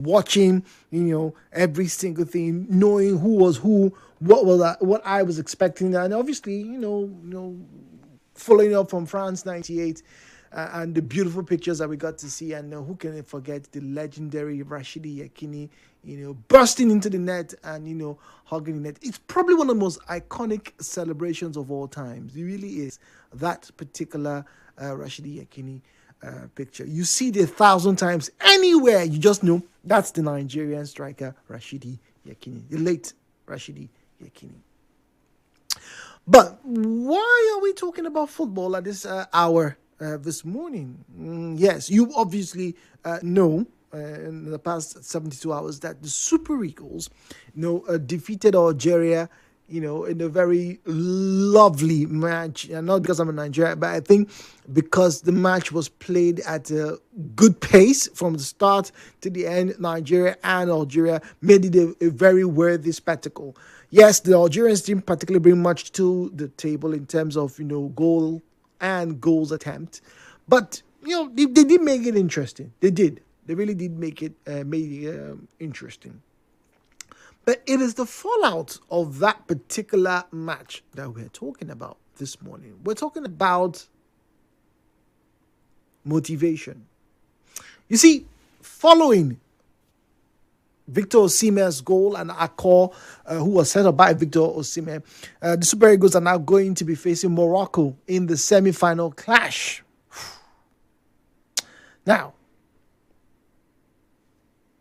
watching, every single thing, knowing who was who, what I was expecting, and obviously, following up from France '98. And the beautiful pictures that we got to see, and who can forget the legendary Rashidi Yekini, bursting into the net and hugging the net. It's probably one of the most iconic celebrations of all times. It really is that particular Rashidi Yekini picture. You see it 1,000 times anywhere. You just know that's the Nigerian striker Rashidi Yekini, the late Rashidi Yekini. But why are we talking about football at this hour this morning? Yes, you obviously know in the past 72 hours that the Super Eagles, defeated Algeria, in a very lovely match. And not because I'm a Nigerian, but I think because the match was played at a good pace from the start to the end. Nigeria and Algeria made it a very worthy spectacle. Yes, the Algerians didn't particularly bring much to the table in terms of, goal and goals attempt. But, they did make it interesting. They did. They really did make it interesting. But it is the fallout of that particular match that we're talking about this morning. We're talking about motivation. You see, following Victor Osimhen's goal and Akor, who was set up by Victor Osimhen, the Super Eagles are now going to be facing Morocco in the semi-final clash. Now,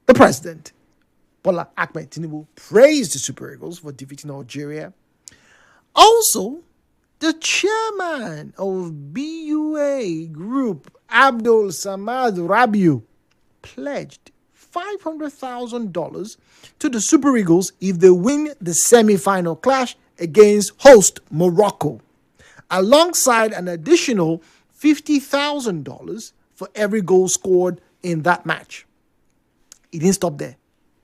the president, Bola Ahmed Tinubu, praised the Super Eagles for defeating Algeria. Also, the chairman of BUA Group, Abdul Samad Rabiu, pledged $500,000 to the Super Eagles if they win the semi-final clash against host Morocco, alongside an additional $50,000 for every goal scored in that match. It didn't stop there.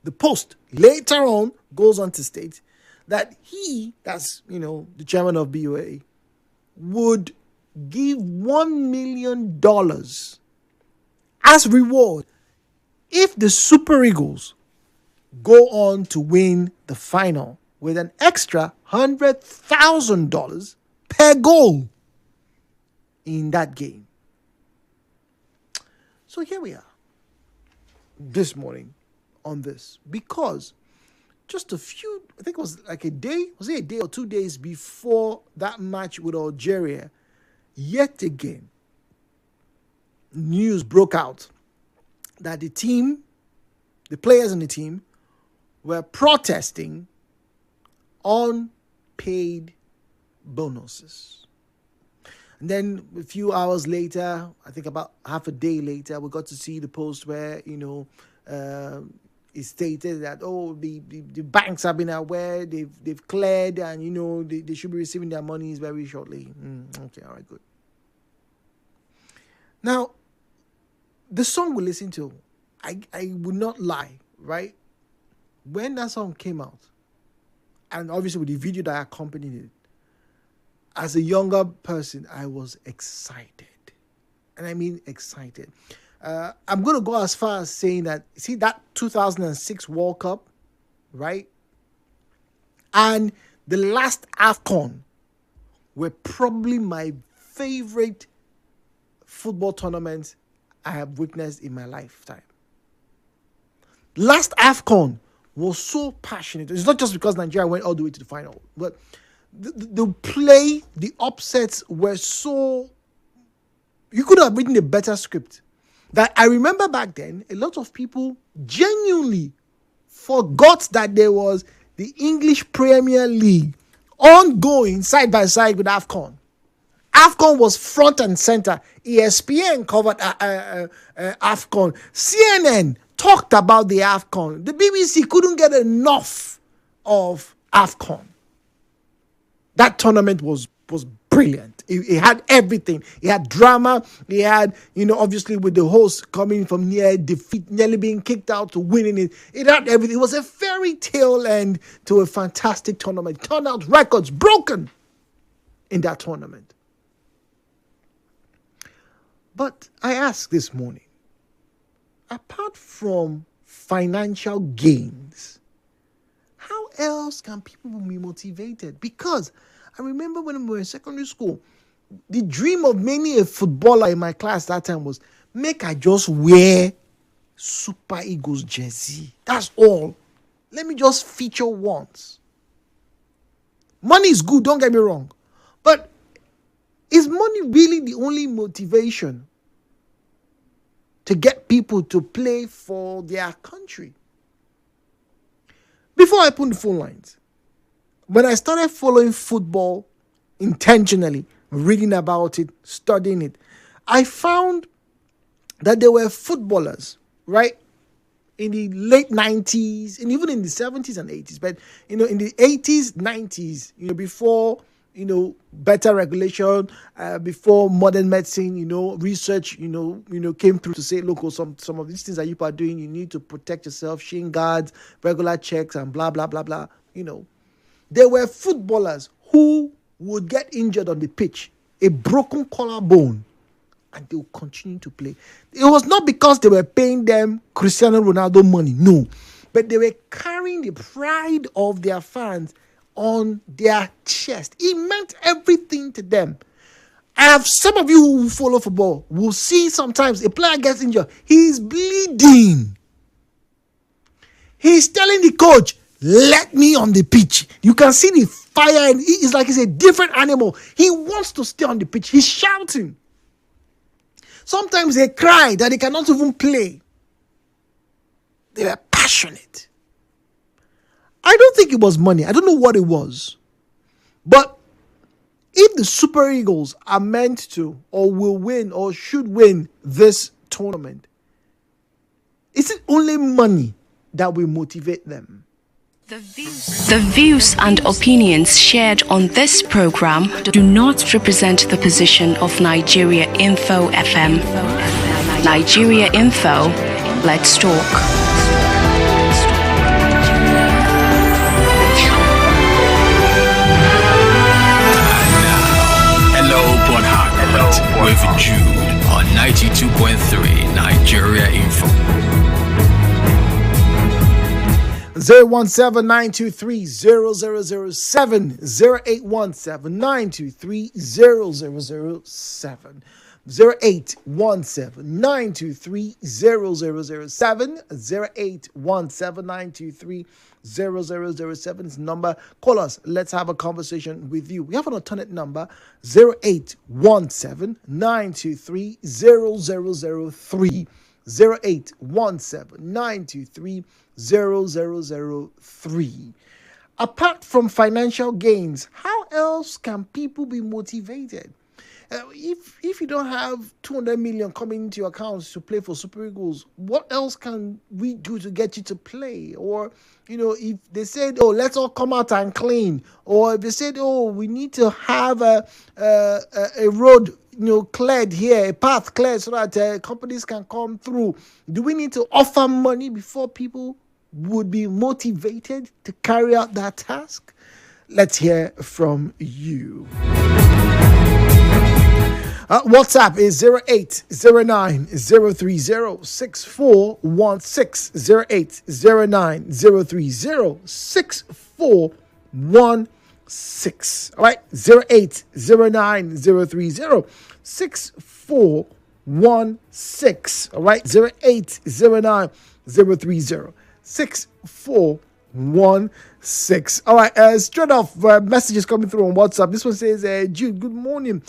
The Post later on goes on to state that that's the chairman of BUA, would give $1 million as reward if the Super Eagles go on to win the final, with an extra $100,000 per goal in that game. So here we are this morning on this, because just I think it was like a day or 2 days before that match with Algeria, yet again, news broke out that the players in the team were protesting unpaid bonuses. And then a few hours later, I think about half a day later, we got to see the post where, it stated that, the banks have been aware, they've cleared, and, they should be receiving their monies very shortly. Okay, all right, good. Now, the song we listen to, I would not lie, right? When that song came out, and obviously with the video that accompanied it, as a younger person, I was excited. And I mean excited. I'm going to go as far as saying that, see that 2006 World Cup, right? And the last AFCON were probably my favorite football tournaments I have witnessed in my lifetime. Last AFCON was so passionate. It's not just because Nigeria went all the way to the final, but the play, the upsets were so... You could have written a better script. That I remember back then, a lot of people genuinely forgot that there was the English Premier League ongoing side by side with AFCON. AFCON was front and center. ESPN covered AFCON. CNN talked about the AFCON. The BBC couldn't get enough of AFCON. That tournament was brilliant. It had everything. It had drama. It had, obviously with the host coming from near defeat, nearly being kicked out to winning it. It had everything. It was a fairy tale end to a fantastic tournament. Turnout records broken in that tournament. But I asked this morning, apart from financial gains, how else can people be motivated? Because I remember when we were in secondary school, the dream of many a footballer in my class that time was, make I just wear Super Eagles jersey. That's all. Let me just feature once. Money is good, don't get me wrong. But is money really the only motivation to get people to play for their country? Before I put the phone lines, when I started following football intentionally, reading about it, studying it, I found that there were footballers, right, in the late 90s and even in the 70s and 80s, but in the 80s, 90s, before better regulation, before modern medicine, research, came through to say, look, some of these things that you are doing, you need to protect yourself, shin guards, regular checks, and blah blah blah blah. There were footballers who would get injured on the pitch, a broken collarbone, and they will continue to play. It was not because they were paying them Cristiano Ronaldo money, no. But they were carrying the pride of their fans on their chest. It meant everything to them. I have some of you who follow football will see sometimes a player gets injured. He's bleeding. He's telling the coach, let me on the pitch. You can see the fire, and it's like he's a different animal. He wants to stay on the pitch. He's shouting. Sometimes they cry that they cannot even play. They were passionate. I don't think it was money. I don't know what it was. But if the Super Eagles are meant to or will win or should win this tournament, is it only money that will motivate them? The views and opinions shared on this program do not represent the position of Nigeria Info FM. Nigeria Info, let's talk. With Jude on 92.3 Nigeria Info. 017-923-0007, 0817-923-0007, 0817-923-0007, 0817-923-0007 is the number. Call us. Let's have a conversation with you. We have an alternate number, 0817-923-0003, 0817-923-0003. Apart from financial gains, how else can people be motivated? If you don't have 200 million coming into your accounts to play for Super Eagles, what else can we do to get you to play? Or, if they said, oh, let's all come out and clean, or if they said, oh, we need to have a road, cleared here, a path cleared so that companies can come through, do we need to offer money before people would be motivated to carry out that task? Let's hear from you. WhatsApp is 0809-030-6416, 0809-030-6416. All right, 0809-030-6416. All right, 0809-030-6416. All right, straight off, messages coming through on WhatsApp. This one says, Jude, good morning.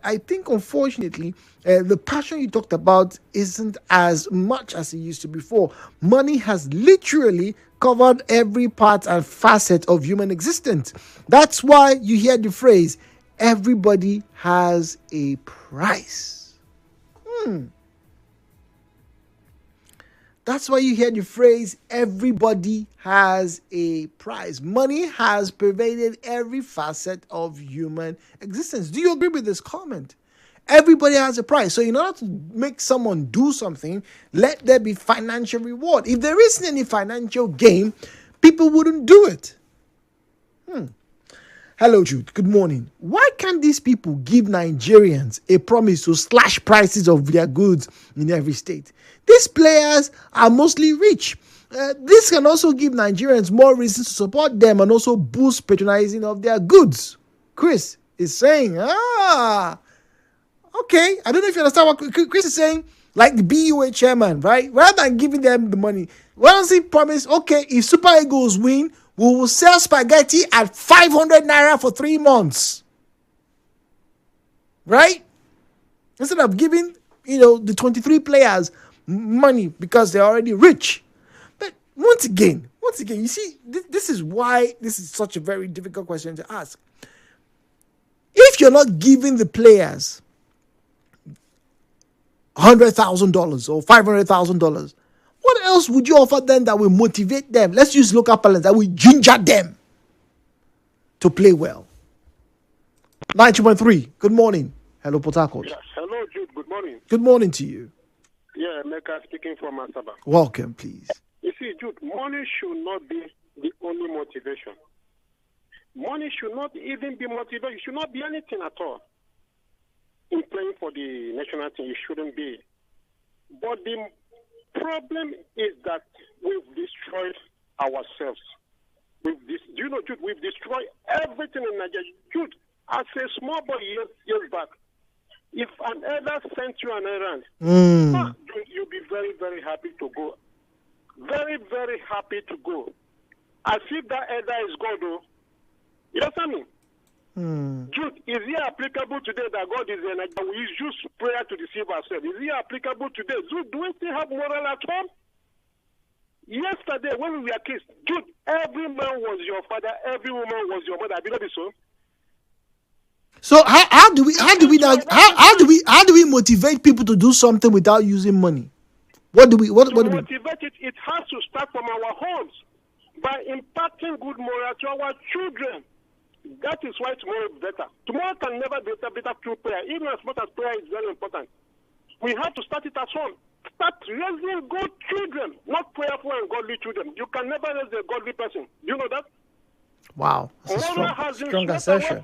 I think, unfortunately, the passion you talked about isn't as much as it used to before. Money has literally covered every part and facet of human existence. That's why you hear the phrase, everybody has a price. That's why you hear the phrase, everybody has a price. Money has pervaded every facet of human existence. Do you agree with this comment? Everybody has a price. So in order to make someone do something, let there be financial reward. If there isn't any financial gain, people wouldn't do it. Hello, Jude. Good morning. Why can't these people give Nigerians a promise to slash prices of their goods in every state? These players are mostly rich. This can also give Nigerians more reasons to support them and also boost patronizing of their goods. Chris is saying, okay, I don't know if you understand what Chris is saying. Like the BUA chairman, right? Rather than giving them the money, why don't he promise, okay, if Super Eagles win, we will sell spaghetti at 500 naira for 3 months. Right? Instead of giving, the 23 players money because they're already rich. But once again, you see, this is why this is such a very difficult question to ask. If you're not giving the players $100,000 or $500,000, what else would you offer them that will motivate them? Let's use local parlance, that will ginger them to play well. 90.3, good morning. Hello, Port Harcourt. Yes, hello, Jude. Good morning. Good morning to you. Yeah, Mecca speaking from Asaba. Welcome, please. You see, Jude, money should not be the only motivation. Money should not even be motivation. It should not be anything at all. In playing for the national team, it shouldn't be. But the problem is that we've destroyed ourselves. Jude, we've destroyed everything in Nigeria. Jude, as a small boy years back, if an elder sent you an errand, you'll be very, very happy to go. Very, very happy to go. As if that elder is God, though. You understand me? Jude, is it applicable today that God is in Nigeria? We use prayer to deceive ourselves. Is it applicable today? Jude, do we still have moral at home? Yesterday, when we were kids, Jude, every man was your father, every woman was your mother. I believe it so. So how do we motivate people to do something without using money? What do we motivate it? It has to start from our homes by imparting good moral to our children. That is why tomorrow is better. Tomorrow can never be better through prayer, even as much as prayer is very important. We have to start it at home. Start raising good children, not prayerful and godly children. You can never raise a godly person. Do you know that? Wow, that's a strong assertion.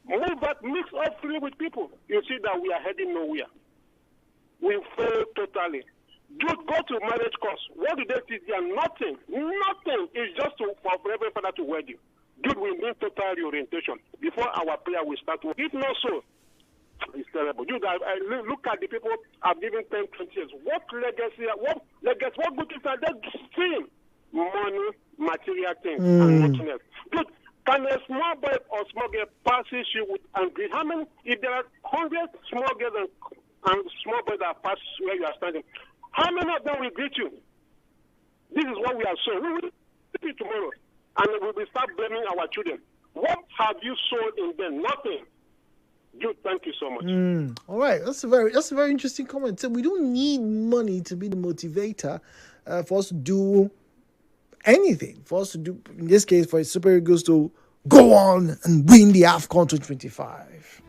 Move that mix up free with people. You see that we are heading nowhere. We fail totally. Dude, go to marriage course. What do they teach you? Nothing. Nothing. It's just for every father to wed you. Dude, we need total reorientation before our prayer will start. If not so, it's terrible. Dude, I look at the people I've given 10, 20 years. What legacy, what good things are they seeing? Money, material things, and nothing else. Dude, can a small boy or small girl passes you with angry? How many, if there are 100 small girls and small boys that pass where you are standing, how many of them will greet you? This is what we are showing. We will see it tomorrow. And we will start blaming our children. What have you sown in them? Nothing. Jude, thank you so much. All right, that's a very interesting comment. So we don't need money to be the motivator for us to do anything. For us to do, in this case, for Super Eagles to go on and win the AFCON 2025.